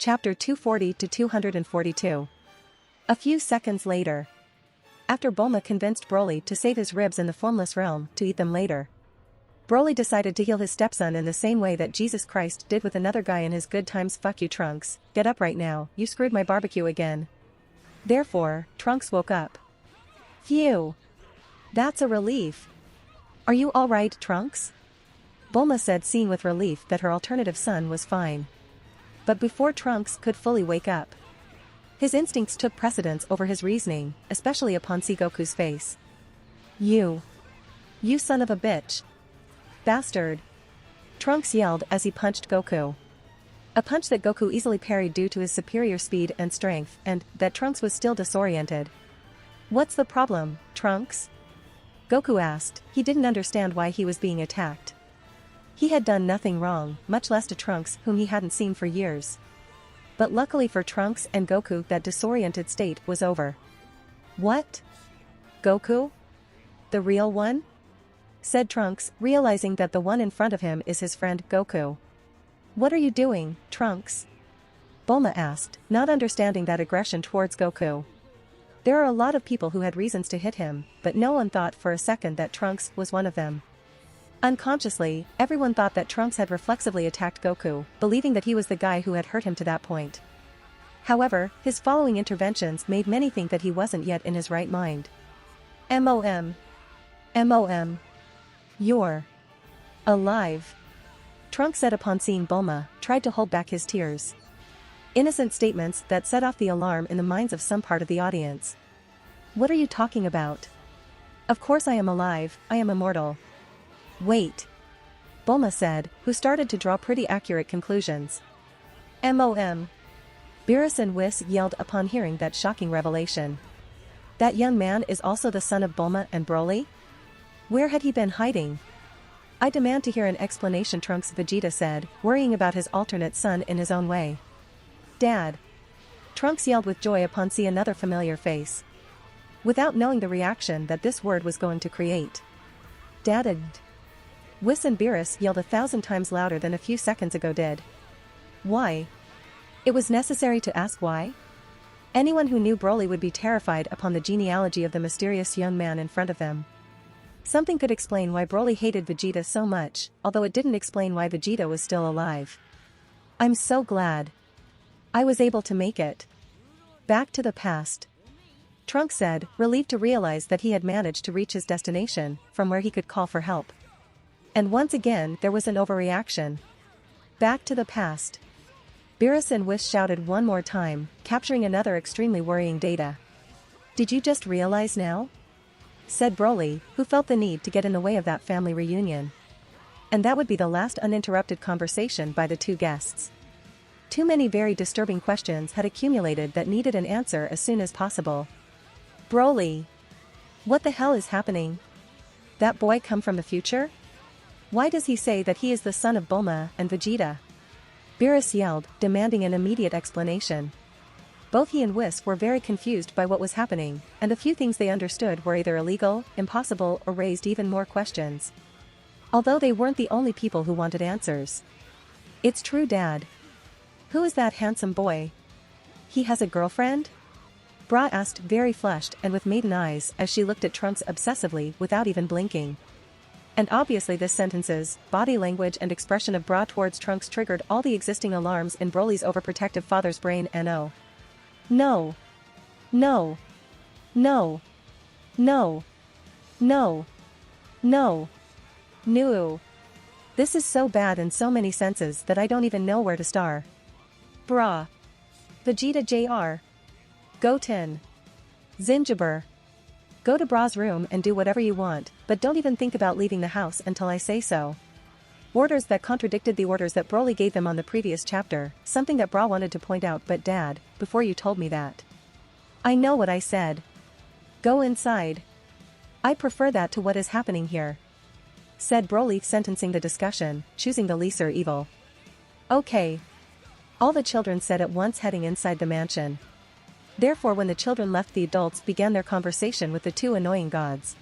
Chapter 240 to 242. A few seconds later. After Bulma convinced Broly to save his ribs in the formless realm to eat them later, Broly decided to heal his stepson in the same way that Jesus Christ did with another guy in his Good Times. Fuck you, Trunks, get up right now, you screwed my barbecue again. Therefore, Trunks woke up. Phew. That's a relief. Are you alright, Trunks? Bulma said, seeing with relief that her alternative son was fine. But before Trunks could fully wake up, his instincts took precedence over his reasoning, especially upon seeing Goku's face. You son of a bitch. Bastard. Trunks yelled as he punched Goku. A punch that Goku easily parried due to his superior speed and strength, and that Trunks was still disoriented. What's the problem, Trunks? Goku asked. He didn't understand why he was being attacked. He had done nothing wrong, much less to Trunks, whom he hadn't seen for years. But luckily for Trunks and Goku, that disoriented state was over. What? Goku? The real one? Said Trunks, realizing that the one in front of him is his friend Goku. What are you doing, Trunks? Bulma asked, not understanding that aggression towards Goku. There are a lot of people who had reasons to hit him, but no one thought for a second that Trunks was one of them. Unconsciously, everyone thought that Trunks had reflexively attacked Goku, believing that he was the guy who had hurt him to that point. However, his following interventions made many think that he wasn't yet in his right mind. MOM. You're alive. Trunks said upon seeing Bulma, tried to hold back his tears. Innocent statements that set off the alarm in the minds of some part of the audience. What are you talking about? Of course I am alive, I am immortal. Wait. Bulma said, who started to draw pretty accurate conclusions. MOM. Beerus and Whis yelled upon hearing that shocking revelation. That young man is also the son of Bulma and Broly? Where had he been hiding? I demand to hear an explanation, Trunks, Vegeta said, worrying about his alternate son in his own way. Dad. Trunks yelled with joy upon seeing another familiar face. Without knowing the reaction that this word was going to create. Dad. Whis and Beerus yelled 1,000 times louder than a few seconds ago did. Why? It was necessary to ask why? Anyone who knew Broly would be terrified upon the genealogy of the mysterious young man in front of them. Something could explain why Broly hated Vegeta so much, although it didn't explain why Vegeta was still alive. I'm so glad. I was able to make it. Back to the past. Trunks said, relieved to realize that he had managed to reach his destination, from where he could call for help. And once again there was an overreaction. Back to the past. Beerus and Whis shouted one more time, capturing another extremely worrying data. Did you just realize now? Said Broly, who felt the need to get in the way of that family reunion. And that would be the last uninterrupted conversation by the two guests. Too many very disturbing questions had accumulated that needed an answer as soon as possible. Broly. What the hell is happening? That boy come from the future? Why does he say that he is the son of Bulma and Vegeta? Beerus yelled, demanding an immediate explanation. Both he and Whis were very confused by what was happening, and the few things they understood were either illegal, impossible, or raised even more questions. Although they weren't the only people who wanted answers. It's true, Dad. Who is that handsome boy? He has a girlfriend? Bra asked, very flushed and with maiden eyes as she looked at Trunks obsessively without even blinking. And obviously this sentence's body language and expression of Bra towards Trunks triggered all the existing alarms in Broly's overprotective father's brain. No. No. No. No. No. No. No. No. This is so bad in so many senses that I don't even know where to start. Bra. Vegeta Jr. Goten. Zinjibur. Go to Bra's room and do whatever you want, but don't even think about leaving the house until I say so. Orders that contradicted the orders that Broly gave them on the previous chapter, something that Bra wanted to point out. But Dad, before you told me that. I know what I said. Go inside. I prefer that to what is happening here. Said Broly, sentencing the discussion, choosing the lesser evil. Okay. All the children said at once, heading inside the mansion. Therefore when the children left, the adults began their conversation with the two annoying gods.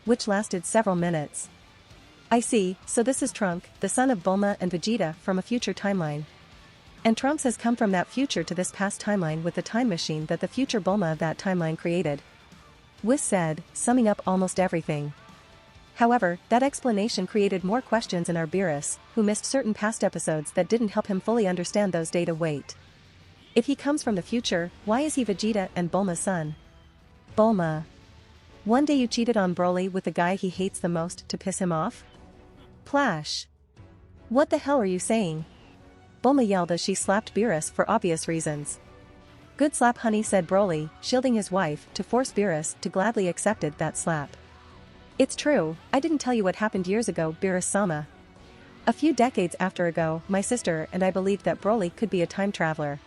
Which lasted several minutes. I see, so this is Trunk, the son of Bulma and Vegeta from a future timeline. And Trunks has come from that future to this past timeline with the time machine that the future Bulma of that timeline created. Whis said, summing up almost everything. However, that explanation created more questions in our Beerus, who missed certain past episodes that didn't help him fully understand those data. Wait. If he comes from the future, why is he Vegeta and Bulma's son? Bulma. One day you cheated on Broly with the guy he hates the most to piss him off? Plash. What the hell are you saying? Bulma yelled as she slapped Beerus for obvious reasons. Good slap honey, said Broly, shielding his wife, to force Beerus to gladly accepted that slap. It's true, I didn't tell you what happened years ago, Beerus-sama. A few decades ago, my sister and I believed that Broly could be a time traveler.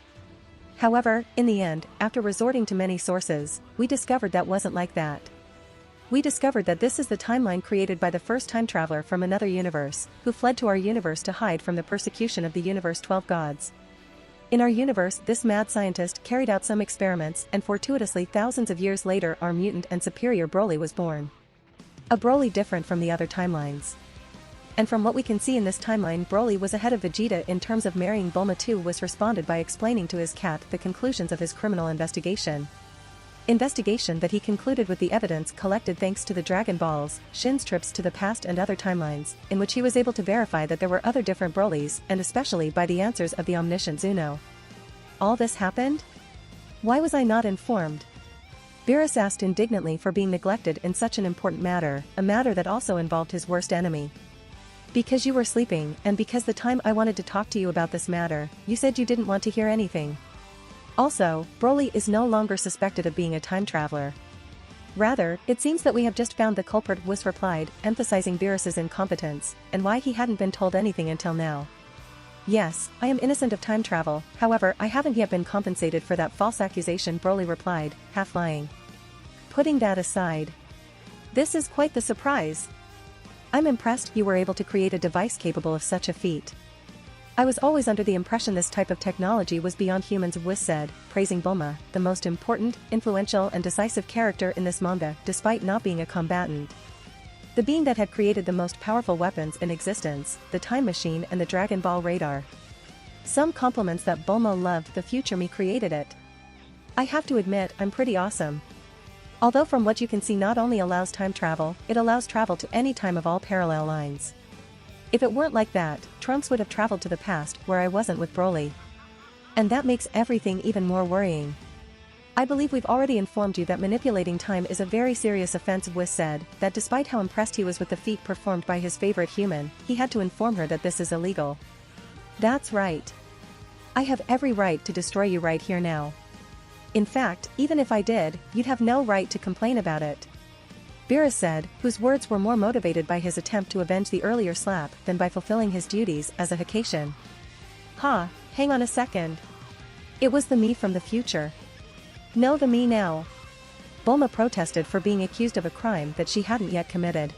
However, in the end, after resorting to many sources, we discovered that wasn't like that. We discovered that this is the timeline created by the first time traveler from another universe, who fled to our universe to hide from the persecution of the universe 12 gods. In our universe, this mad scientist carried out some experiments and fortuitously thousands of years later our mutant and superior Broly was born. A Broly different from the other timelines. And from what we can see in this timeline, Broly was ahead of Vegeta in terms of marrying Bulma. Too was responded by explaining to his cat the conclusions of his criminal investigation. Investigation that he concluded with the evidence collected thanks to the Dragon Balls, Shin's trips to the past and other timelines, in which he was able to verify that there were other different Brolys and especially by the answers of the omniscient Zeno. All this happened? Why was I not informed? Beerus asked indignantly for being neglected in such an important matter, a matter that also involved his worst enemy. Because you were sleeping and because the time I wanted to talk to you about this matter, you said you didn't want to hear anything. Also, Broly is no longer suspected of being a time traveler. Rather, it seems that we have just found the culprit, Whis replied, emphasizing Beerus's incompetence, and why he hadn't been told anything until now. Yes, I am innocent of time travel, however I haven't yet been compensated for that false accusation, Broly replied, half lying. Putting that aside. This is quite the surprise. I'm impressed you were able to create a device capable of such a feat. I was always under the impression this type of technology was beyond humans, Whis said, praising Bulma, the most important, influential and decisive character in this manga, despite not being a combatant. The being that had created the most powerful weapons in existence, the time machine and the Dragon Ball radar. Some compliments that Bulma loved the future me created it. I have to admit I'm pretty awesome. Although from what you can see not only allows time travel, it allows travel to any time of all parallel lines. If it weren't like that, Trunks would have traveled to the past where I wasn't with Broly. And that makes everything even more worrying. I believe we've already informed you that manipulating time is a very serious offense, Whis said, that despite how impressed he was with the feat performed by his favorite human, he had to inform her that this is illegal. That's right. I have every right to destroy you right here now. In fact, even if I did, you'd have no right to complain about it. Beerus said, whose words were more motivated by his attempt to avenge the earlier slap than by fulfilling his duties as a Hakashin. Hang on a second. It was the me from the future. No, the me now. Bulma protested for being accused of a crime that she hadn't yet committed.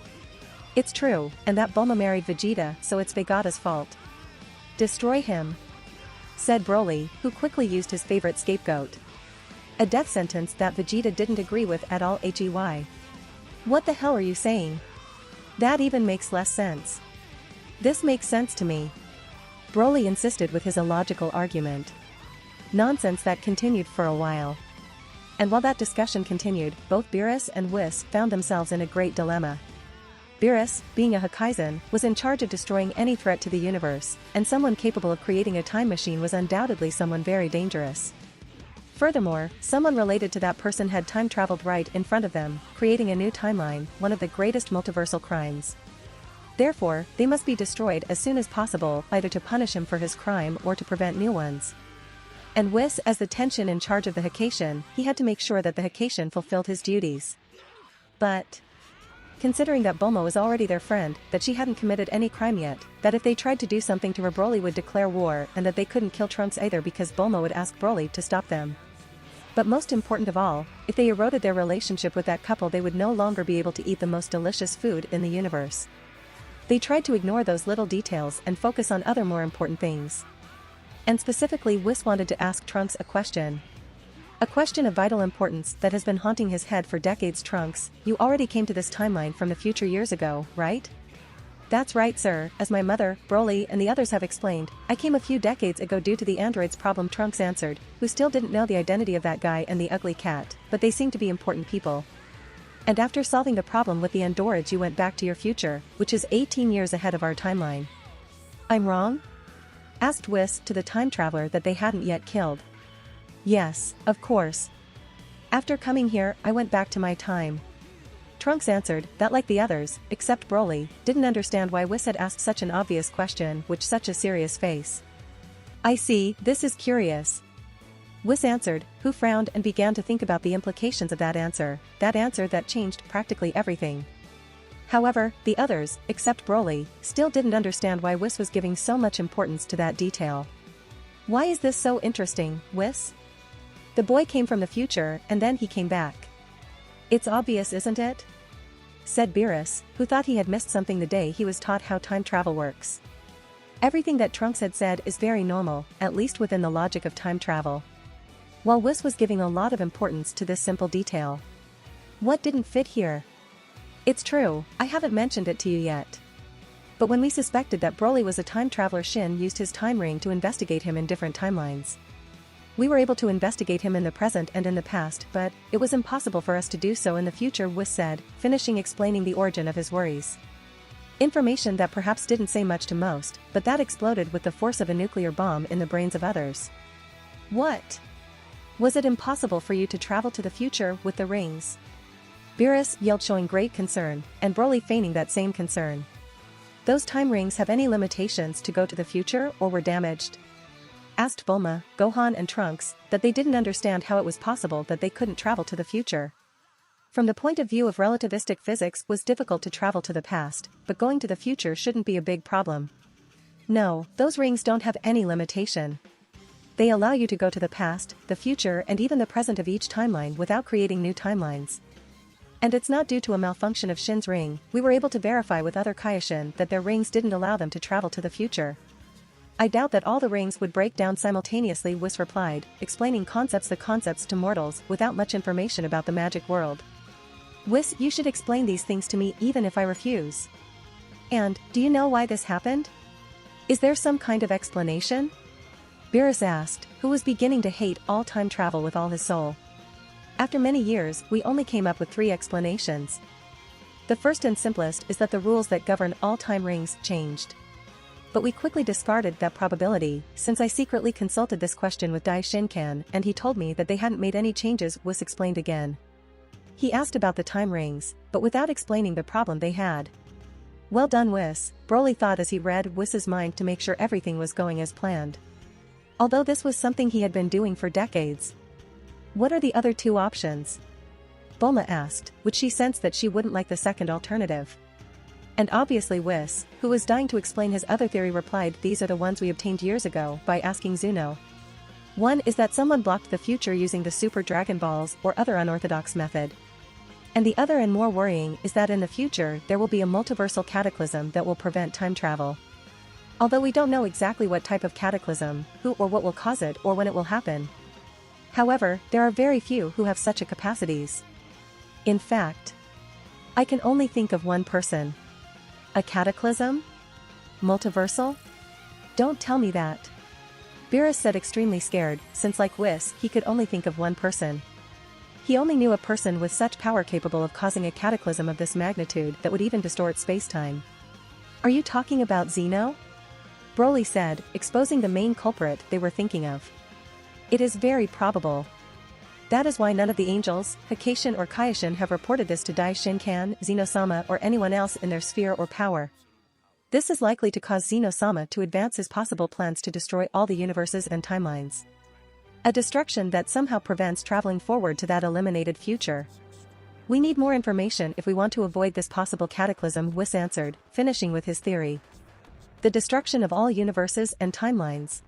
It's true, and that Bulma married Vegeta, so it's Vegeta's fault. Destroy him, said Broly, who quickly used his favorite scapegoat. A death sentence that Vegeta didn't agree with at all. Hey. What the hell are you saying? That even makes less sense. This makes sense to me. Broly insisted with his illogical argument. Nonsense that continued for a while. And while that discussion continued, both Beerus and Whis found themselves in a great dilemma. Beerus, being a Hakaizen, was in charge of destroying any threat to the universe, and someone capable of creating a time machine was undoubtedly someone very dangerous. Furthermore, someone related to that person had time traveled right in front of them, creating a new timeline, one of the greatest multiversal crimes. Therefore, they must be destroyed as soon as possible, either to punish him for his crime or to prevent new ones. And Whis, as the Tenshin in charge of the Hakashin, he had to make sure that the Hakashin fulfilled his duties. But considering that Bulma was already their friend, that she hadn't committed any crime yet, that if they tried to do something to her Broly would declare war and that they couldn't kill Trunks either because Bulma would ask Broly to stop them. But most important of all, if they eroded their relationship with that couple they would no longer be able to eat the most delicious food in the universe. They tried to ignore those little details and focus on other more important things. And specifically Whis wanted to ask Trunks a question. A question of vital importance that has been haunting his head for decades. Trunks, you already came to this timeline from the future years ago, right? That's right, sir, as my mother, Broly, and the others have explained, I came a few decades ago due to the android's problem, Trunks answered, who still didn't know the identity of that guy and the ugly cat, but they seem to be important people. And after solving the problem with the androids you went back to your future, which is 18 years ahead of our timeline. I'm wrong? Asked Whis to the time traveler that they hadn't yet killed. Yes, of course. After coming here, I went back to my time. Trunks answered that, like the others, except Broly, didn't understand why Whis had asked such an obvious question with such a serious face. I see, this is curious. Whis answered, who frowned and began to think about the implications of that answer that changed practically everything. However, the others, except Broly, still didn't understand why Whis was giving so much importance to that detail. Why is this so interesting, Whis? The boy came from the future and then he came back. It's obvious, isn't it? Said Beerus, who thought he had missed something the day he was taught how time travel works. Everything that Trunks had said is very normal, at least within the logic of time travel. While Whis was giving a lot of importance to this simple detail. What didn't fit here? It's true, I haven't mentioned it to you yet. But when we suspected that Broly was a time traveler, Shin used his time ring to investigate him in different timelines. We were able to investigate him in the present and in the past, but it was impossible for us to do so in the future, Whis said, finishing explaining the origin of his worries. Information that perhaps didn't say much to most, but that exploded with the force of a nuclear bomb in the brains of others. What? Was it impossible for you to travel to the future with the rings? Beerus yelled, showing great concern, and Broly feigning that same concern. Those time rings have any limitations to go to the future or were damaged? Asked Bulma, Gohan and Trunks, that they didn't understand how it was possible that they couldn't travel to the future. From the point of view of relativistic physics, was difficult to travel to the past, but going to the future shouldn't be a big problem. No, those rings don't have any limitation. They allow you to go to the past, the future and even the present of each timeline without creating new timelines. And it's not due to a malfunction of Shin's ring. We were able to verify with other Kaioshin that their rings didn't allow them to travel to the future. I doubt that all the rings would break down simultaneously, Whis replied, explaining the concepts to mortals without much information about the magic world. Whis, you should explain these things to me even if I refuse. And, do you know why this happened? Is there some kind of explanation? Beerus asked, who was beginning to hate all time travel with all his soul. After many years, we only came up with 3 explanations. The first and simplest is that the rules that govern all time rings changed. But we quickly discarded that probability, since I secretly consulted this question with Daishinkan and he told me that they hadn't made any changes, Whis explained again. He asked about the time rings, but without explaining the problem they had. Well done, Whis, Broly thought as he read Whis's mind to make sure everything was going as planned. Although this was something he had been doing for decades. What are the other 2 options? Bulma asked, which she sensed that she wouldn't like the second alternative. And obviously Whis, who was dying to explain his other theory, replied, these are the ones we obtained years ago by asking Zeno. One is that someone blocked the future using the Super Dragon Balls or other unorthodox method. And the other and more worrying is that in the future there will be a multiversal cataclysm that will prevent time travel. Although we don't know exactly what type of cataclysm, who or what will cause it or when it will happen. However, there are very few who have such a capacities. In fact, I can only think of one person. A cataclysm? Multiversal? Don't tell me that. Beerus said, extremely scared, since like Whis, he could only think of one person. He only knew a person with such power capable of causing a cataclysm of this magnitude that would even distort space-time. Are you talking about Zeno? Broly said, exposing the main culprit they were thinking of. It is very probable. That is why none of the angels, Hakashin or Kaioshin have reported this to Daishinkan, Zeno-sama or anyone else in their sphere or power. This is likely to cause Zeno-sama to advance his possible plans to destroy all the universes and timelines. A destruction that somehow prevents traveling forward to that eliminated future. We need more information if we want to avoid this possible cataclysm, Whis answered, finishing with his theory. The destruction of all universes and timelines.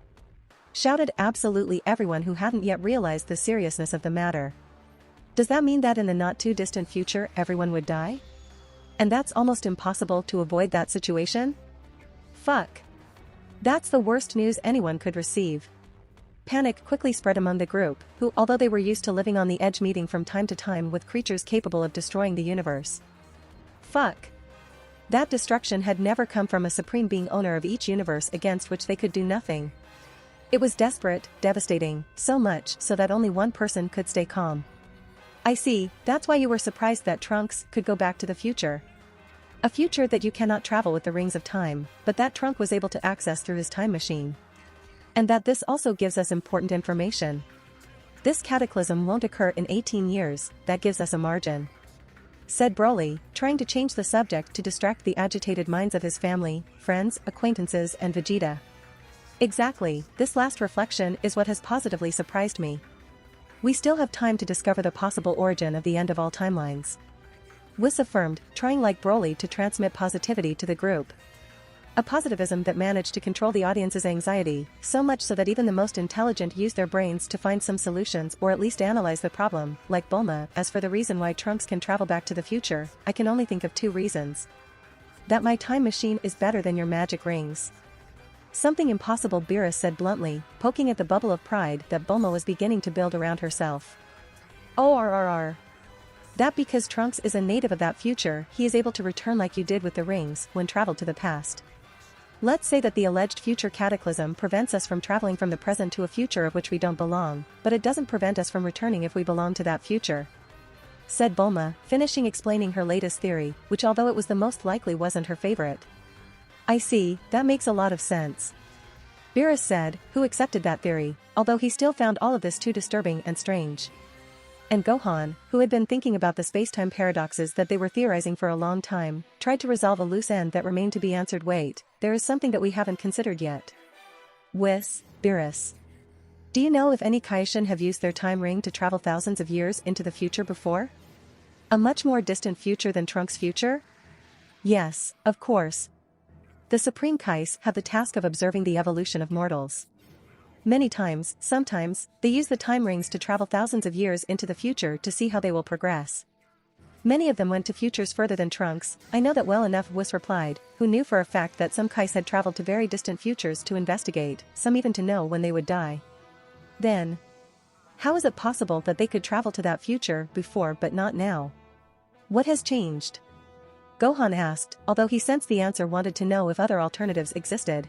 Shouted absolutely everyone who hadn't yet realized the seriousness of the matter. Does that mean that in the not-too-distant future everyone would die? And that's almost impossible to avoid that situation? Fuck. That's the worst news anyone could receive. Panic quickly spread among the group, who, although they were used to living on the edge, meeting from time to time with creatures capable of destroying the universe. Fuck. That destruction had never come from a supreme being owner of each universe against which they could do nothing. It was desperate, devastating, so much so that only one person could stay calm. I see, that's why you were surprised that Trunks could go back to the future. A future that you cannot travel with the rings of time, but that Trunks was able to access through his time machine. And that this also gives us important information. This cataclysm won't occur in 18 years, that gives us a margin. Said Broly, trying to change the subject to distract the agitated minds of his family, friends, acquaintances and Vegeta. Exactly, this last reflection is what has positively surprised me. We still have time to discover the possible origin of the end of all timelines. Whis affirmed, trying like Broly to transmit positivity to the group. A positivism that managed to control the audience's anxiety, so much so that even the most intelligent used their brains to find some solutions or at least analyze the problem, like Bulma. As for the reason why Trunks can travel back to the future, I can only think of two reasons. That my time machine is better than your magic rings. Something impossible, Beerus said bluntly, poking at the bubble of pride that Bulma was beginning to build around herself. ORRR. That because Trunks is a native of that future, he is able to return like you did with the rings when traveled to the past. Let's say that the alleged future cataclysm prevents us from traveling from the present to a future of which we don't belong, but it doesn't prevent us from returning if we belong to that future. Said Bulma, finishing explaining her latest theory, which although it was the most likely wasn't her favorite. I see, that makes a lot of sense. Beerus said, who accepted that theory, although he still found all of this too disturbing and strange. And Gohan, who had been thinking about the space-time paradoxes that they were theorizing for a long time, tried to resolve a loose end that remained to be answered. Wait, there is something that we haven't considered yet. Whis, Beerus. Do you know if any Kaishin have used their time ring to travel thousands of years into the future before? A much more distant future than Trunks' future? Yes, of course. The Supreme Kais have the task of observing the evolution of mortals. Many times, sometimes, they use the time rings to travel thousands of years into the future to see how they will progress. Many of them went to futures further than Trunks, I know that well enough, Whis replied, who knew for a fact that some Kais had traveled to very distant futures to investigate, some even to know when they would die. Then, how is it possible that they could travel to that future before but not now? What has changed? Gohan asked, although he sensed the answer wanted to know if other alternatives existed.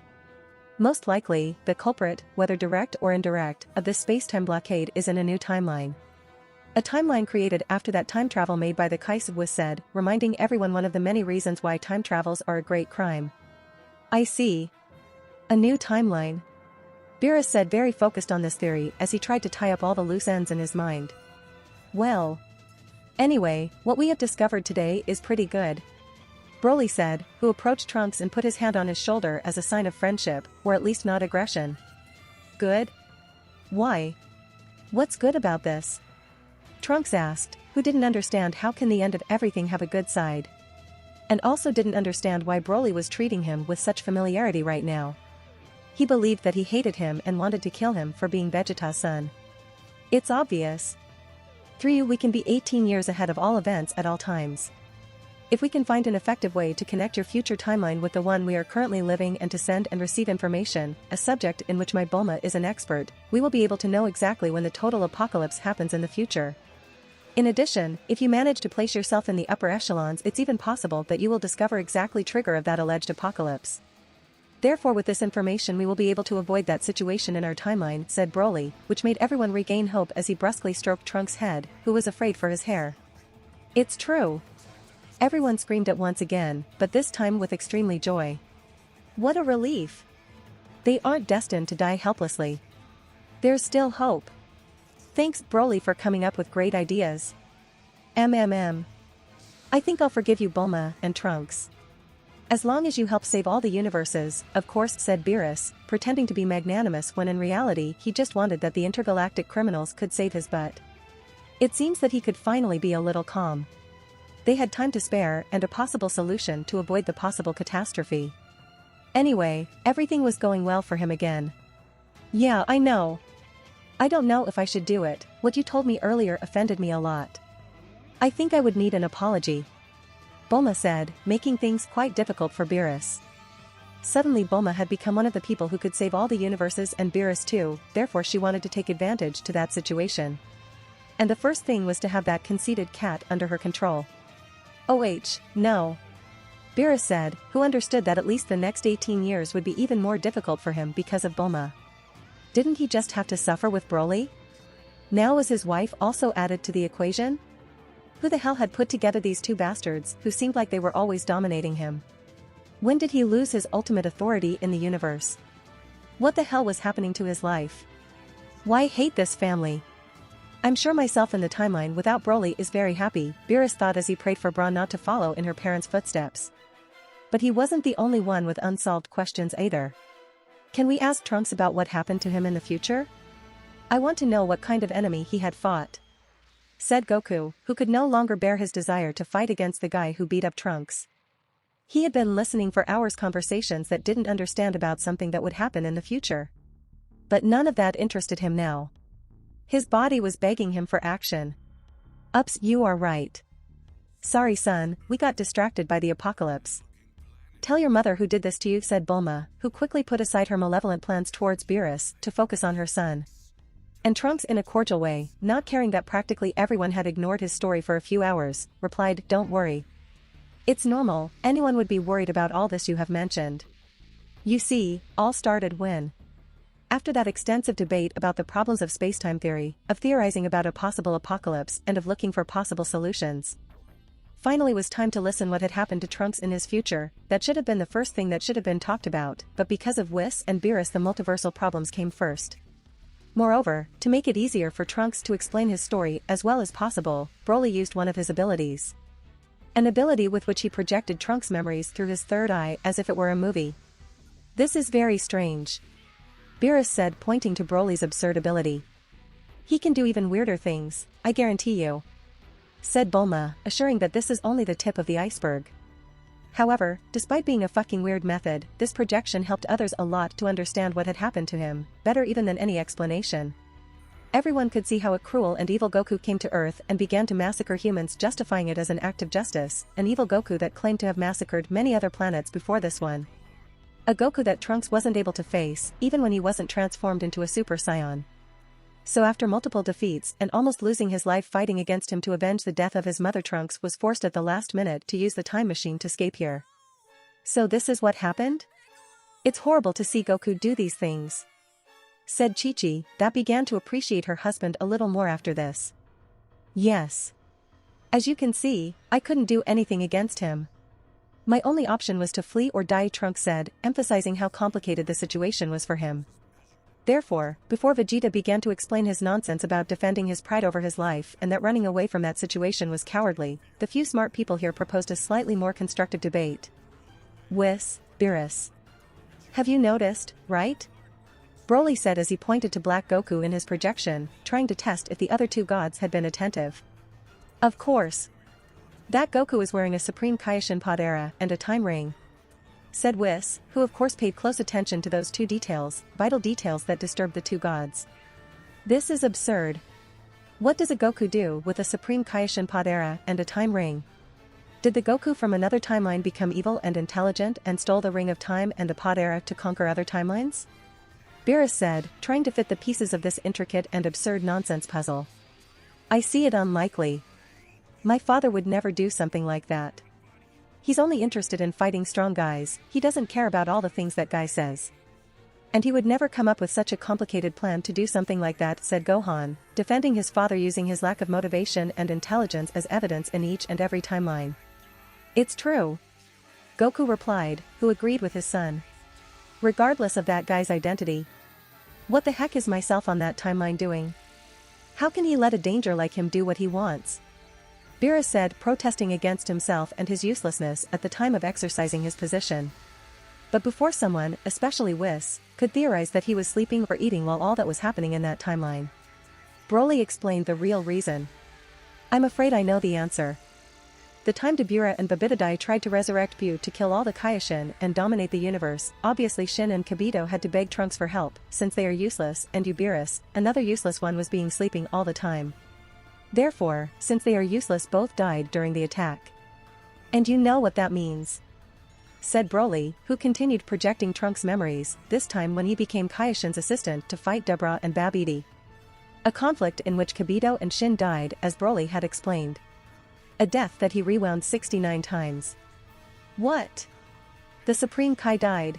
Most likely, the culprit, whether direct or indirect, of this space-time blockade is in a new timeline. A timeline created after that time travel made by the Kais, Whis said, reminding everyone one of the many reasons why time travels are a great crime. I see. A new timeline. Beerus said, very focused on this theory as he tried to tie up all the loose ends in his mind. Well. Anyway, what we have discovered today is pretty good. Broly said, who approached Trunks and put his hand on his shoulder as a sign of friendship, or at least not aggression. Good? Why? What's good about this? Trunks asked, who didn't understand how can the end of everything have a good side. And also didn't understand why Broly was treating him with such familiarity right now. He believed that he hated him and wanted to kill him for being Vegeta's son. It's obvious. Through you we can be 18 years ahead of all events at all times. If we can find an effective way to connect your future timeline with the one we are currently living and to send and receive information, a subject in which my Bulma is an expert, we will be able to know exactly when the total apocalypse happens in the future. In addition, if you manage to place yourself in the upper echelons, it's even possible that you will discover exactly trigger of that alleged apocalypse. Therefore, with this information we will be able to avoid that situation in our timeline, said Broly, which made everyone regain hope as he brusquely stroked Trunks' head, who was afraid for his hair. It's true. Everyone screamed at once again, but this time with extremely joy. What a relief! They aren't destined to die helplessly. There's still hope. Thanks, Broly, for coming up with great ideas. I think I'll forgive you, Bulma and Trunks. As long as you help save all the universes, of course, said Beerus, pretending to be magnanimous when in reality he just wanted that the intergalactic criminals could save his butt. It seems that he could finally be a little calm. They had time to spare and a possible solution to avoid the possible catastrophe. Anyway, everything was going well for him again. Yeah, I know. I don't know if I should do it, what you told me earlier offended me a lot. I think I would need an apology. Bulma said, making things quite difficult for Beerus. Suddenly Bulma had become one of the people who could save all the universes and Beerus too, therefore she wanted to take advantage to that situation. And the first thing was to have that conceited cat under her control. No. Beerus said, who understood that at least the next 18 years would be even more difficult for him because of Bulma. Didn't he just have to suffer with Broly? Now was his wife also added to the equation? Who the hell had put together these two bastards who seemed like they were always dominating him? When did he lose his ultimate authority in the universe? What the hell was happening to his life? Why hate this family? I'm sure myself in the timeline without Broly is very happy, Beerus thought as he prayed for Bra not to follow in her parents' footsteps. But he wasn't the only one with unsolved questions either. Can we ask Trunks about what happened to him in the future? I want to know what kind of enemy he had fought, said Goku, who could no longer bear his desire to fight against the guy who beat up Trunks. He had been listening for hours conversations that didn't understand about something that would happen in the future. But none of that interested him now. His body was begging him for action. Ups, you are right. Sorry son, we got distracted by the apocalypse. Tell your mother who did this to you, said Bulma, who quickly put aside her malevolent plans towards Beerus to focus on her son. And Trunks in a cordial way, not caring that practically everyone had ignored his story for a few hours, replied, don't worry. It's normal, anyone would be worried about all this you have mentioned. You see, all started when? After that extensive debate about the problems of spacetime theory, of theorizing about a possible apocalypse and of looking for possible solutions. Finally was time to listen what had happened to Trunks in his future, that should have been the first thing that should have been talked about, but because of Whis and Beerus the multiversal problems came first. Moreover, to make it easier for Trunks to explain his story as well as possible, Broly used one of his abilities. An ability with which he projected Trunks' memories through his third eye as if it were a movie. This is very strange, Beerus said, pointing to Broly's absurd ability. He can do even weirder things, I guarantee you, said Bulma, assuring that this is only the tip of the iceberg. However, despite being a fucking weird method, this projection helped others a lot to understand what had happened to him, better even than any explanation. Everyone could see how a cruel and evil Goku came to Earth and began to massacre humans, justifying it as an act of justice, an evil Goku that claimed to have massacred many other planets before this one. A Goku that Trunks wasn't able to face, even when he wasn't transformed into a Super Saiyan. So after multiple defeats and almost losing his life fighting against him to avenge the death of his mother, Trunks was forced at the last minute to use the time machine to escape here. So this is what happened? It's horrible to see Goku do these things, said Chi-Chi, that began to appreciate her husband a little more after this. Yes. As you can see, I couldn't do anything against him. My only option was to flee or die, Trunks said, emphasizing how complicated the situation was for him. Therefore, before Vegeta began to explain his nonsense about defending his pride over his life and that running away from that situation was cowardly, the few smart people here proposed a slightly more constructive debate. Whis, Beerus. Have you noticed, right? Broly said as he pointed to Black Goku in his projection, trying to test if the other two gods had been attentive. Of course. That Goku is wearing a Supreme Kaishin Pod Era and a time ring, said Whis, who of course paid close attention to those two details, vital details that disturbed the two gods. This is absurd. What does a Goku do with a Supreme Kaishin Pod Era and a time ring? Did the Goku from another timeline become evil and intelligent and stole the Ring of Time and the Pod Era to conquer other timelines? Beerus said, trying to fit the pieces of this intricate and absurd nonsense puzzle. I see it unlikely. My father would never do something like that. He's only interested in fighting strong guys, he doesn't care about all the things that guy says. And he would never come up with such a complicated plan to do something like that, said Gohan, defending his father using his lack of motivation and intelligence as evidence in each and every timeline. It's true, Goku replied, who agreed with his son. Regardless of that guy's identity. What the heck is myself on that timeline doing? How can he let a danger like him do what he wants? Beerus said, protesting against himself and his uselessness at the time of exercising his position. But before someone, especially Whis, could theorize that he was sleeping or eating while all that was happening in that timeline. Broly explained the real reason. I'm afraid I know the answer. The time Dabura and Babitadai tried to resurrect Bu to kill all the Kaioshin and dominate the universe, obviously Shin and Kibito had to beg Trunks for help, since they are useless, and Beerus, another useless one, was being sleeping all the time. Therefore, since they are useless, both died during the attack. And you know what that means, said Broly, who continued projecting Trunks' memories, this time when he became Kaioshin's assistant to fight Dabura and Babidi. A conflict in which Kibito and Shin died, as Broly had explained. A death that he rewound 69 times. What? The Supreme Kai died.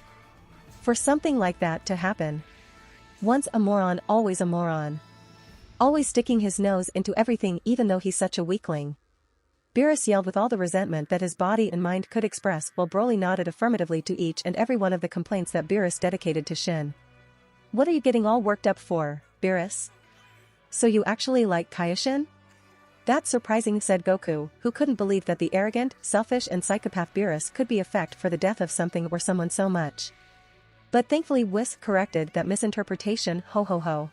For something like that to happen. Once a moron, always a moron. Always sticking his nose into everything even though he's such a weakling. Beerus yelled with all the resentment that his body and mind could express while Broly nodded affirmatively to each and every one of the complaints that Beerus dedicated to Shin. What are you getting all worked up for, Beerus? So you actually like Kaioshin? That's surprising, said Goku, who couldn't believe that the arrogant, selfish and psychopath Beerus could be a fact for the death of something or someone so much. But thankfully Whis corrected that misinterpretation. Ho ho ho.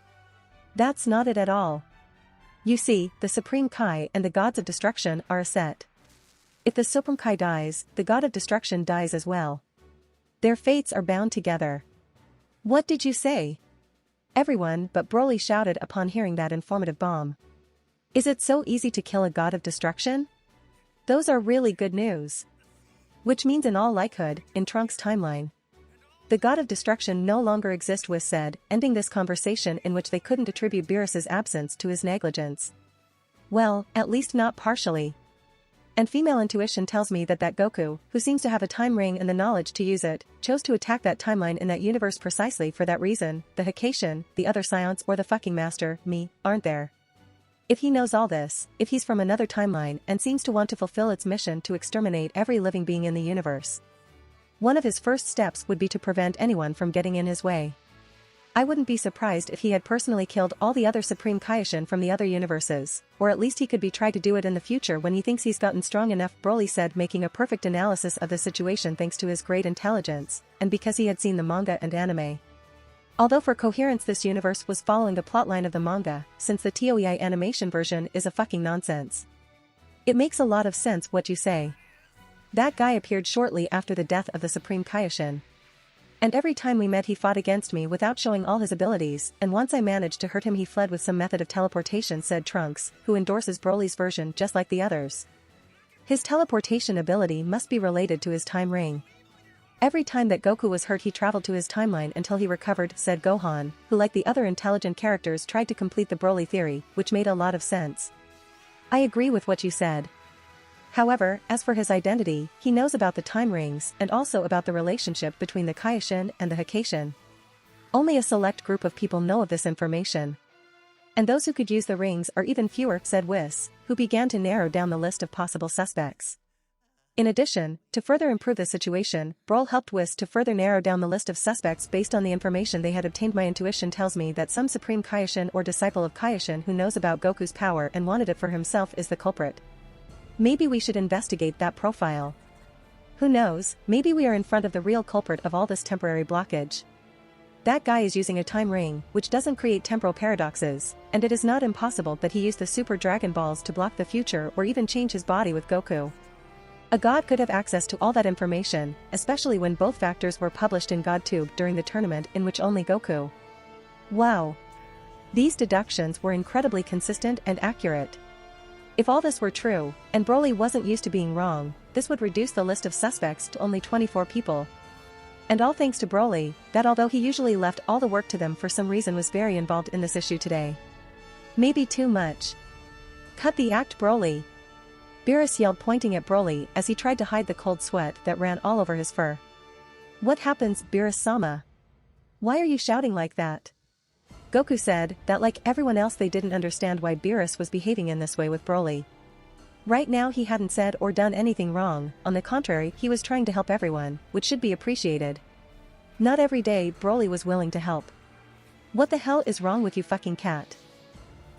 That's not it at all. You see, the Supreme Kai and the Gods of Destruction are a set. If the Supreme Kai dies, the God of Destruction dies as well. Their fates are bound together. What did you say? Everyone but Broly shouted upon hearing that informative bomb. Is it so easy to kill a God of Destruction? Those are really good news. Which means in all likelihood, in Trunks' timeline, the God of Destruction no longer exists, Whis said, ending this conversation in which they couldn't attribute Beerus's absence to his negligence. Well, at least not partially. And female intuition tells me that Goku, who seems to have a time ring and the knowledge to use it, chose to attack that timeline in that universe precisely for that reason. The HaHaHa, the other Scions or the fucking master, me, aren't there. If he knows all this, if he's from another timeline and seems to want to fulfill its mission to exterminate every living being in the universe, one of his first steps would be to prevent anyone from getting in his way. I wouldn't be surprised if he had personally killed all the other Supreme Kaioshin from the other universes, or at least he could be tried to do it in the future when he thinks he's gotten strong enough, Broly said, making a perfect analysis of the situation thanks to his great intelligence, and because he had seen the manga and anime. Although for coherence this universe was following the plotline of the manga, since the TOEI animation version is a fucking nonsense. It makes a lot of sense what you say. That guy appeared shortly after the death of the Supreme Kaioshin. And every time we met he fought against me without showing all his abilities, and once I managed to hurt him he fled with some method of teleportation, said Trunks, who endorses Broly's version just like the others. His teleportation ability must be related to his time ring. Every time that Goku was hurt he traveled to his timeline until he recovered, said Gohan, who like the other intelligent characters tried to complete the Broly theory, which made a lot of sense. I agree with what you said. However, as for his identity, he knows about the time rings and also about the relationship between the Kaioshin and the HaHaHa. Only a select group of people know of this information. And those who could use the rings are even fewer, said Whis, who began to narrow down the list of possible suspects. In addition, to further improve the situation, Broly helped Whis to further narrow down the list of suspects based on the information they had obtained. My intuition tells me that some Supreme Kaioshin or disciple of Kaioshin who knows about Goku's power and wanted it for himself is the culprit. Maybe we should investigate that profile. Who knows, maybe we are in front of the real culprit of all this temporary blockage. That guy is using a time ring, which doesn't create temporal paradoxes, and it is not impossible that he used the Super Dragon Balls to block the future or even change his body with Goku. A god could have access to all that information, especially when both factors were published in GodTube during the tournament in which only Goku. Wow. These deductions were incredibly consistent and accurate. If all this were true, and Broly wasn't used to being wrong, this would reduce the list of suspects to only 24 people. And all thanks to Broly, that although he usually left all the work to them for some reason was very involved in this issue today. Maybe too much. Cut the act, Broly. Beerus yelled, pointing at Broly as he tried to hide the cold sweat that ran all over his fur. What happens, Beerus-sama? Why are you shouting like that? Goku said that like everyone else they didn't understand why Beerus was behaving in this way with Broly. Right now he hadn't said or done anything wrong, on the contrary he was trying to help everyone, which should be appreciated. Not every day Broly was willing to help. What the hell is wrong with you, fucking cat?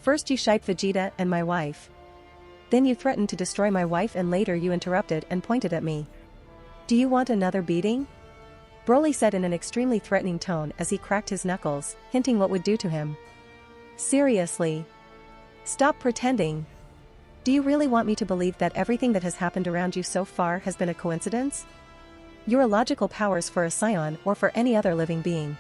First you shiped Vegeta and my wife. Then you threatened to destroy my wife and later you interrupted and pointed at me. Do you want another beating? Broly said in an extremely threatening tone as he cracked his knuckles, hinting what would do to him. Seriously? Stop pretending. Do you really want me to believe that everything that has happened around you so far has been a coincidence? Your illogical powers for a Saiyan or for any other living being.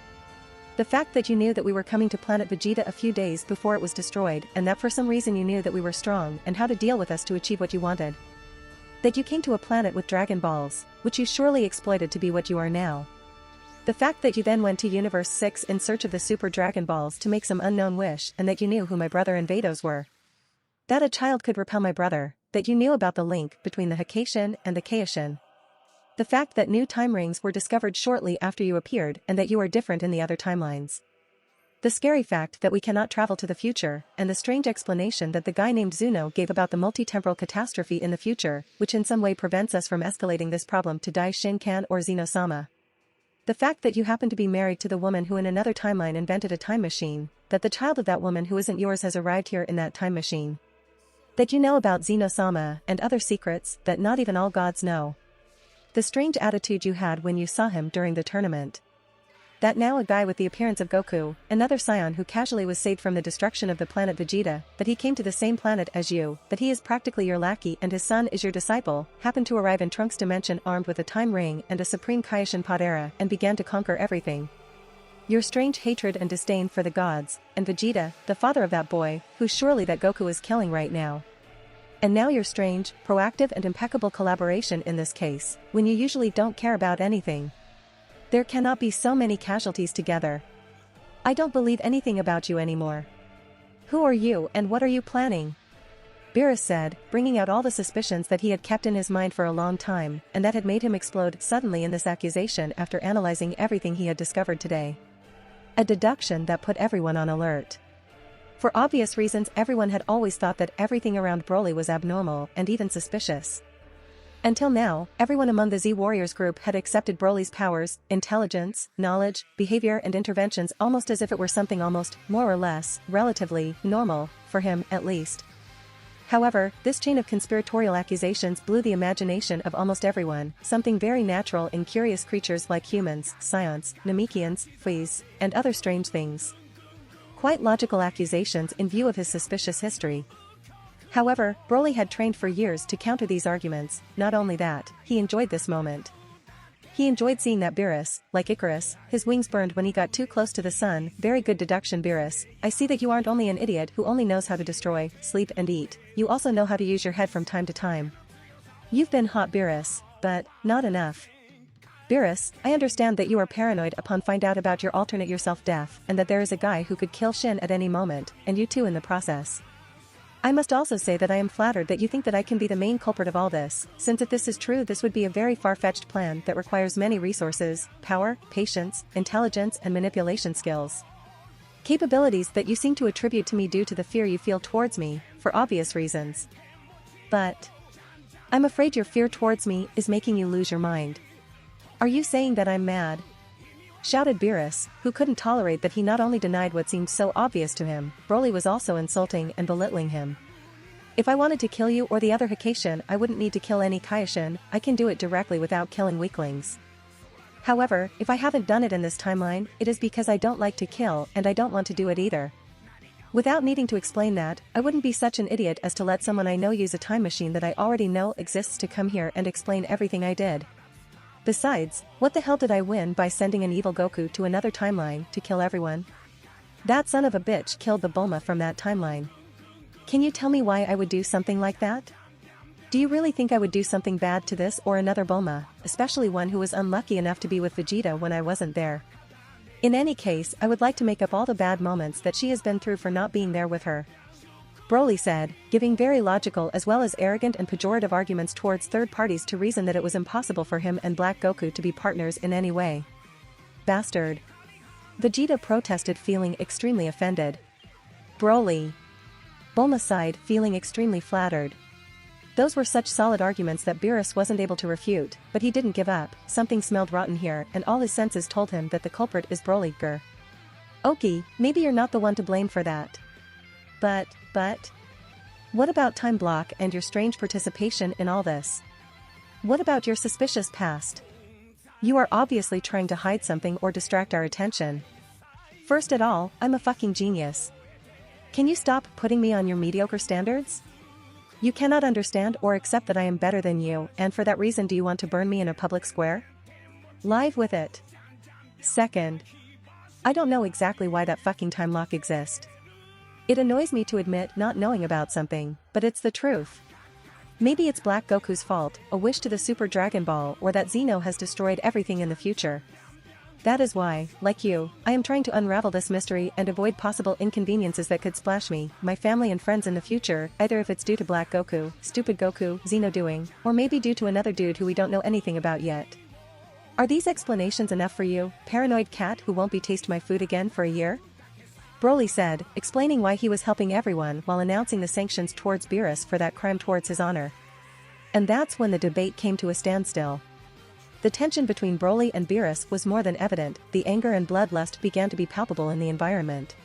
The fact that you knew that we were coming to planet Vegeta a few days before it was destroyed and that for some reason you knew that we were strong and how to deal with us to achieve what you wanted. That you came to a planet with Dragon Balls, which you surely exploited to be what you are now. The fact that you then went to Universe 6 in search of the Super Dragon Balls to make some unknown wish and that you knew who my brother and Vados were. That a child could repel my brother, that you knew about the link between the HaHaHa and the Kaioshin. The fact that new time rings were discovered shortly after you appeared and that you are different in the other timelines. The scary fact that we cannot travel to the future, and the strange explanation that the guy named Zeno gave about the multi-temporal catastrophe in the future, which in some way prevents us from escalating this problem to Daishinkan or Zeno-sama. The fact that you happen to be married to the woman who in another timeline invented a time machine, that the child of that woman who isn't yours has arrived here in that time machine. That you know about Zeno-sama and other secrets that not even all gods know. The strange attitude you had when you saw him during the tournament. That now a guy with the appearance of Goku, another Saiyan who casually was saved from the destruction of the planet Vegeta, that he came to the same planet as you, that he is practically your lackey and his son is your disciple, happened to arrive in Trunks' dimension armed with a time ring and a supreme Kaioshin Podera and began to conquer everything. Your strange hatred and disdain for the gods, and Vegeta, the father of that boy, who surely that Goku is killing right now. And now your strange, proactive and impeccable collaboration in this case, when you usually don't care about anything. There cannot be so many casualties together. I don't believe anything about you anymore. Who are you and what are you planning? Beerus said, bringing out all the suspicions that he had kept in his mind for a long time, and that had made him explode suddenly in this accusation after analyzing everything he had discovered today. A deduction that put everyone on alert. For obvious reasons, everyone had always thought that everything around Broly was abnormal and even suspicious. Until now, everyone among the Z Warriors group had accepted Broly's powers, intelligence, knowledge, behavior and interventions almost as if it were something almost, more or less, relatively, normal, for him, at least. However, this chain of conspiratorial accusations blew the imagination of almost everyone, something very natural in curious creatures like humans, Scions, Namekians, Fleas, and other strange things. Quite logical accusations in view of his suspicious history. However, Broly had trained for years to counter these arguments. Not only that, he enjoyed this moment. He enjoyed seeing that Beerus, like Icarus, his wings burned when he got too close to the sun. Very good deduction, Beerus. I see that you aren't only an idiot who only knows how to destroy, sleep and eat, you also know how to use your head from time to time. You've been hot, Beerus, but not enough. Beerus, I understand that you are paranoid upon find out about your alternate yourself death and that there is a guy who could kill Shin at any moment, and you too in the process. I must also say that I am flattered that you think that I can be the main culprit of all this, since if this is true this would be a very far-fetched plan that requires many resources, power, patience, intelligence and manipulation skills. Capabilities that you seem to attribute to me due to the fear you feel towards me, for obvious reasons. But I'm afraid your fear towards me is making you lose your mind. Are you saying that I'm mad? Shouted Beerus, who couldn't tolerate that he not only denied what seemed so obvious to him, Broly was also insulting and belittling him. If I wanted to kill you or the other Hakashin, I wouldn't need to kill any Kaioshin, I can do it directly without killing weaklings. However, if I haven't done it in this timeline, it is because I don't like to kill and I don't want to do it either. Without needing to explain that, I wouldn't be such an idiot as to let someone I know use a time machine that I already know exists to come here and explain everything I did. Besides, what the hell did I win by sending an evil Goku to another timeline to kill everyone? That son of a bitch killed the Bulma from that timeline. Can you tell me why I would do something like that? Do you really think I would do something bad to this or another Bulma, especially one who was unlucky enough to be with Vegeta when I wasn't there? In any case, I would like to make up all the bad moments that she has been through for not being there with her. Broly said, giving very logical as well as arrogant and pejorative arguments towards third parties to reason that it was impossible for him and Black Goku to be partners in any way. Bastard. Vegeta protested, feeling extremely offended. Broly. Bulma sighed, feeling extremely flattered. Those were such solid arguments that Beerus wasn't able to refute, but he didn't give up. Something smelled rotten here and all his senses told him that the culprit is Broly. Grr. Oki, maybe you're not the one to blame for that. But, what about Time Block and your strange participation in all this? What about your suspicious past? You are obviously trying to hide something or distract our attention. First at all, I'm a fucking genius. Can you stop putting me on your mediocre standards? You cannot understand or accept that I am better than you, and for that reason do you want to burn me in a public square? Live with it. Second. I don't know exactly why that fucking time lock exists. It annoys me to admit not knowing about something, but it's the truth. Maybe it's Black Goku's fault, a wish to the Super Dragon Ball, or that Zeno has destroyed everything in the future. That is why, like you, I am trying to unravel this mystery and avoid possible inconveniences that could splash me, my family and friends in the future, either if it's due to Black Goku, stupid Goku, Zeno doing, or maybe due to another dude who we don't know anything about yet. Are these explanations enough for you, paranoid cat who won't be taste my food again for a year? Broly said, explaining why he was helping everyone while announcing the sanctions towards Beerus for that crime towards his honor. And that's when the debate came to a standstill. The tension between Broly and Beerus was more than evident, the anger and bloodlust began to be palpable in the environment.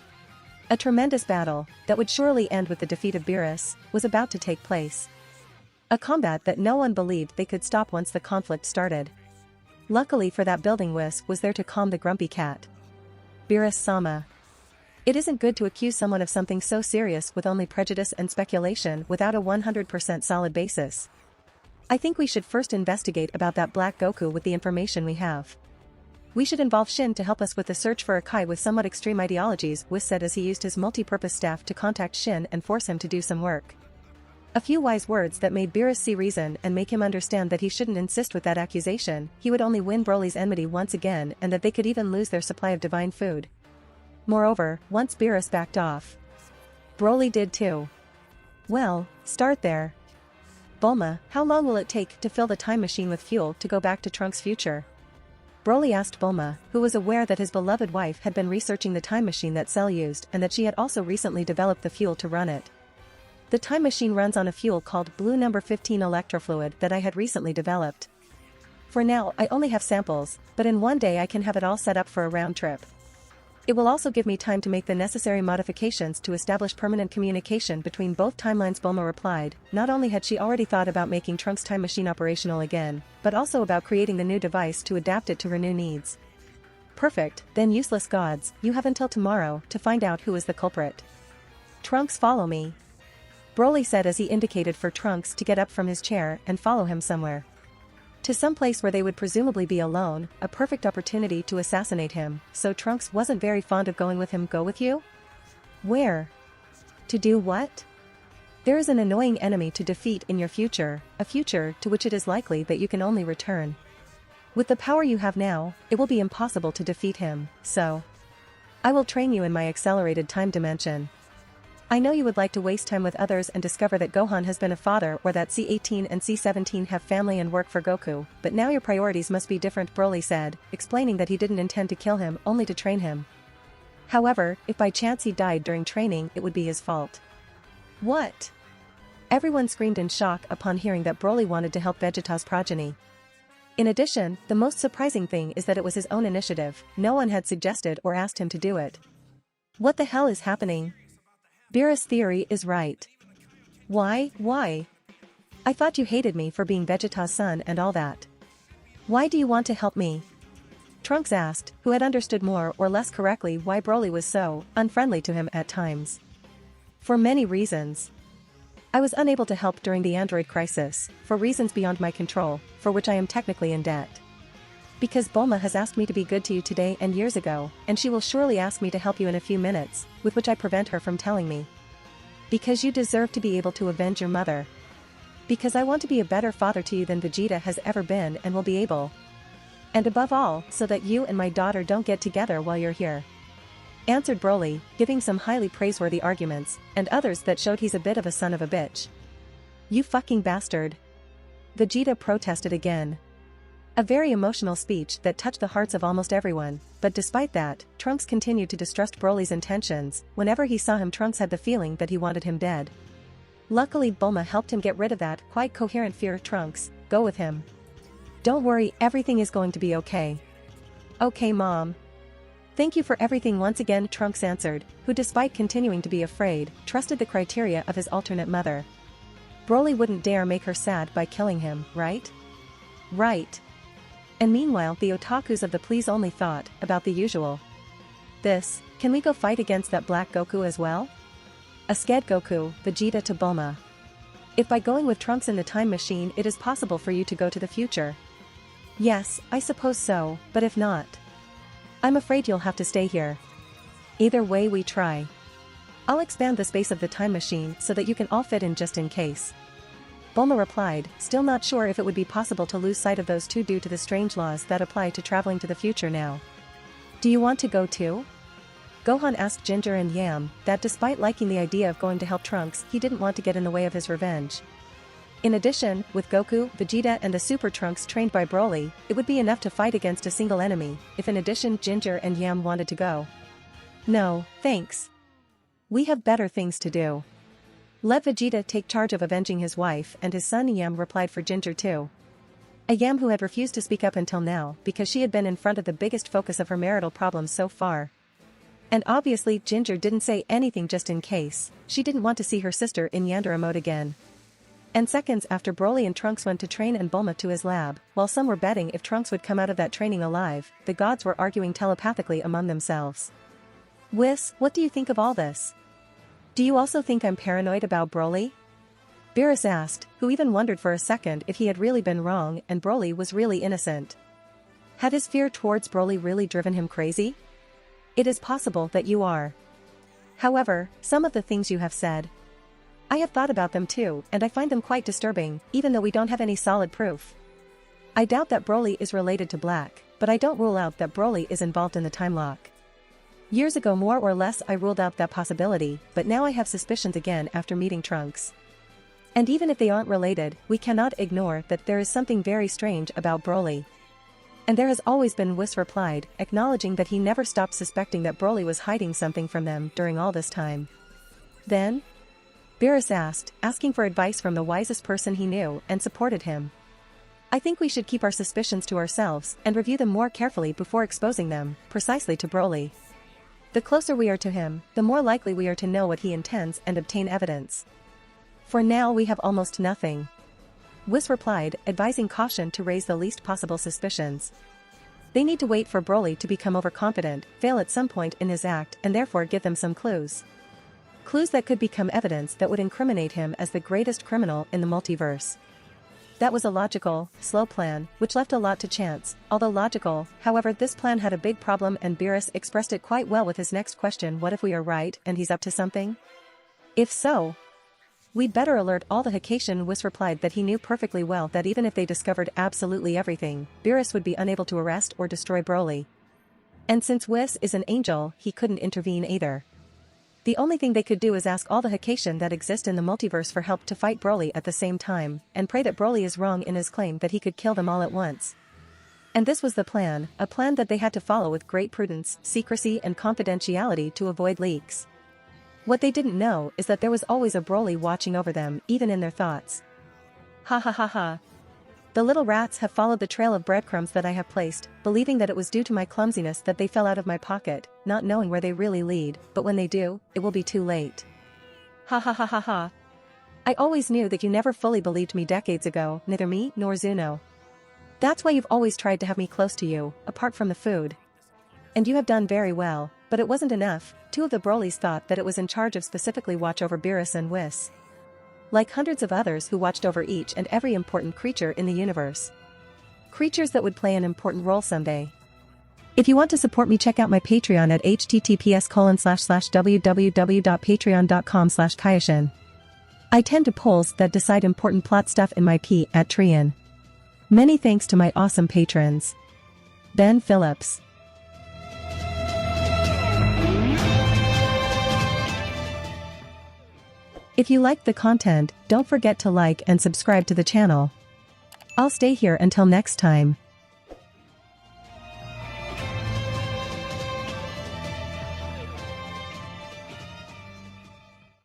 A tremendous battle, that would surely end with the defeat of Beerus, was about to take place. A combat that no one believed they could stop once the conflict started. Luckily for that building, Whis was there to calm the grumpy cat. Beerus-sama. It isn't good to accuse someone of something so serious with only prejudice and speculation without a 100% solid basis. I think we should first investigate about that Black Goku with the information we have. We should involve Shin to help us with the search for a Kai with somewhat extreme ideologies, Whis said as he used his multi-purpose staff to contact Shin and force him to do some work. A few wise words that made Beerus see reason and make him understand that he shouldn't insist with that accusation, he would only win Broly's enmity once again and that they could even lose their supply of divine food. Moreover, once Beerus backed off, Broly did too. Well, start there. Bulma, how long will it take to fill the time machine with fuel to go back to Trunks' future? Broly asked Bulma, who was aware that his beloved wife had been researching the time machine that Cell used and that she had also recently developed the fuel to run it. The time machine runs on a fuel called Blue No. 15 electrofluid that I had recently developed. For now, I only have samples, but in one day I can have it all set up for a round trip. It will also give me time to make the necessary modifications to establish permanent communication between both timelines, Bulma replied. Not only had she already thought about making Trunks' time machine operational again, but also about creating the new device to adapt it to her new needs. Perfect, then useless gods, you have until tomorrow to find out who is the culprit. Trunks, follow me. Broly said as he indicated for Trunks to get up from his chair and follow him somewhere. To some place where they would presumably be alone, a perfect opportunity to assassinate him, so Trunks wasn't very fond of going with him. Go with you? Where? To do what? There is an annoying enemy to defeat in your future, a future to which it is likely that you can only return. With the power you have now, it will be impossible to defeat him, so I will train you in my accelerated time dimension. I know you would like to waste time with others and discover that Gohan has been a father or that C-18 and C-17 have family and work for Goku, but now your priorities must be different, Broly said, explaining that he didn't intend to kill him, only to train him. However, if by chance he died during training, it would be his fault. What? Everyone screamed in shock upon hearing that Broly wanted to help Vegeta's progeny. In addition, the most surprising thing is that it was his own initiative, no one had suggested or asked him to do it. What the hell is happening? Beerus' theory is right. Why? I thought you hated me for being Vegeta's son and all that. Why do you want to help me? Trunks asked, who had understood more or less correctly why Broly was so unfriendly to him at times. For many reasons. I was unable to help during the android crisis, for reasons beyond my control, for which I am technically in debt. Because Bulma has asked me to be good to you today and years ago, and she will surely ask me to help you in a few minutes, with which I prevent her from telling me. Because you deserve to be able to avenge your mother. Because I want to be a better father to you than Vegeta has ever been and will be able. And above all, so that you and my daughter don't get together while you're here. Answered Broly, giving some highly praiseworthy arguments, and others that showed he's a bit of a son of a bitch. You fucking bastard. Vegeta protested again. A very emotional speech that touched the hearts of almost everyone, but despite that, Trunks continued to distrust Broly's intentions. Whenever he saw him, Trunks had the feeling that he wanted him dead. Luckily Bulma helped him get rid of that quite coherent fear. Trunks, go with him. Don't worry, everything is going to be okay. Okay, Mom. Thank you for everything once again, Trunks answered, who despite continuing to be afraid, trusted the criteria of his alternate mother. Broly wouldn't dare make her sad by killing him, right? Right. And meanwhile the otakus of the please only thought about the usual. Can we go fight against that Black Goku as well? A scared Goku, Vegeta to Bulma. If by going with Trunks in the time machine it is possible for you to go to the future. Yes, I suppose so, but if not, I'm afraid you'll have to stay here. Either way we try. I'll expand the space of the time machine so that you can all fit in just in case. Bulma replied, still not sure if it would be possible to lose sight of those two due to the strange laws that apply to traveling to the future now. Do you want to go too? Gohan asked Ginger and Yam that despite liking the idea of going to help Trunks, he didn't want to get in the way of his revenge. In addition, with Goku, Vegeta and the Super Trunks trained by Broly, it would be enough to fight against a single enemy, if in addition Ginger and Yam wanted to go. No, thanks. We have better things to do. Let Vegeta take charge of avenging his wife, and his son Yam replied for Ginger too. A Yam who had refused to speak up until now because she had been in front of the biggest focus of her marital problems so far. And obviously Ginger didn't say anything just in case, she didn't want to see her sister in Yandere mode again. And seconds after Broly and Trunks went to train and Bulma to his lab, while some were betting if Trunks would come out of that training alive, the gods were arguing telepathically among themselves. Whis, what do you think of all this? Do you also think I'm paranoid about Broly? Beerus asked, who even wondered for a second if he had really been wrong and Broly was really innocent. Had his fear towards Broly really driven him crazy? It is possible that you are. However, some of the things you have said, I have thought about them too, and I find them quite disturbing, even though we don't have any solid proof. I doubt that Broly is related to Black, but I don't rule out that Broly is involved in the time lock. Years ago more or less I ruled out that possibility, but now I have suspicions again after meeting Trunks. And even if they aren't related, we cannot ignore that there is something very strange about Broly. And there has always been, Whis replied, acknowledging that he never stopped suspecting that Broly was hiding something from them during all this time. Then? Beerus asked, asking for advice from the wisest person he knew and supported him. I think we should keep our suspicions to ourselves and review them more carefully before exposing them, precisely to Broly. The closer we are to him, the more likely we are to know what he intends and obtain evidence. For now we have almost nothing. Whis replied, advising caution to raise the least possible suspicions. They need to wait for Broly to become overconfident, fail at some point in his act and therefore give them some clues. Clues that could become evidence that would incriminate him as the greatest criminal in the multiverse. That was a logical, slow plan, which left a lot to chance. Although logical, however, this plan had a big problem and Beerus expressed it quite well with his next question: what if we are right and he's up to something? If so, we'd better alert all the Hakation. Whis replied that he knew perfectly well that even if they discovered absolutely everything, Beerus would be unable to arrest or destroy Broly. And since Whis is an angel, he couldn't intervene either. The only thing they could do is ask all the Hakation that exist in the multiverse for help to fight Broly at the same time, and pray that Broly is wrong in his claim that he could kill them all at once. And this was the plan, a plan that they had to follow with great prudence, secrecy and confidentiality to avoid leaks. What they didn't know is that there was always a Broly watching over them, even in their thoughts. Ha ha ha ha. The little rats have followed the trail of breadcrumbs that I have placed, believing that it was due to my clumsiness that they fell out of my pocket, not knowing where they really lead, but when they do, it will be too late. Ha ha ha ha ha. I always knew that you never fully believed me decades ago, neither me nor Zeno. That's why you've always tried to have me close to you, apart from the food. And you have done very well, but it wasn't enough. Two of the Brolys thought that it was in charge of specifically watch over Beerus and Whis. Like hundreds of others who watched over each and every important creature in the universe. Creatures that would play an important role someday. If you want to support me, check out my Patreon at https://www.patreon.com/Kaioshin. I tend to polls that decide important plot stuff in my P at Trian. Many thanks to my awesome patrons. Ben Phillips. If you liked the content, don't forget to like and subscribe to the channel. I'll stay here until next time.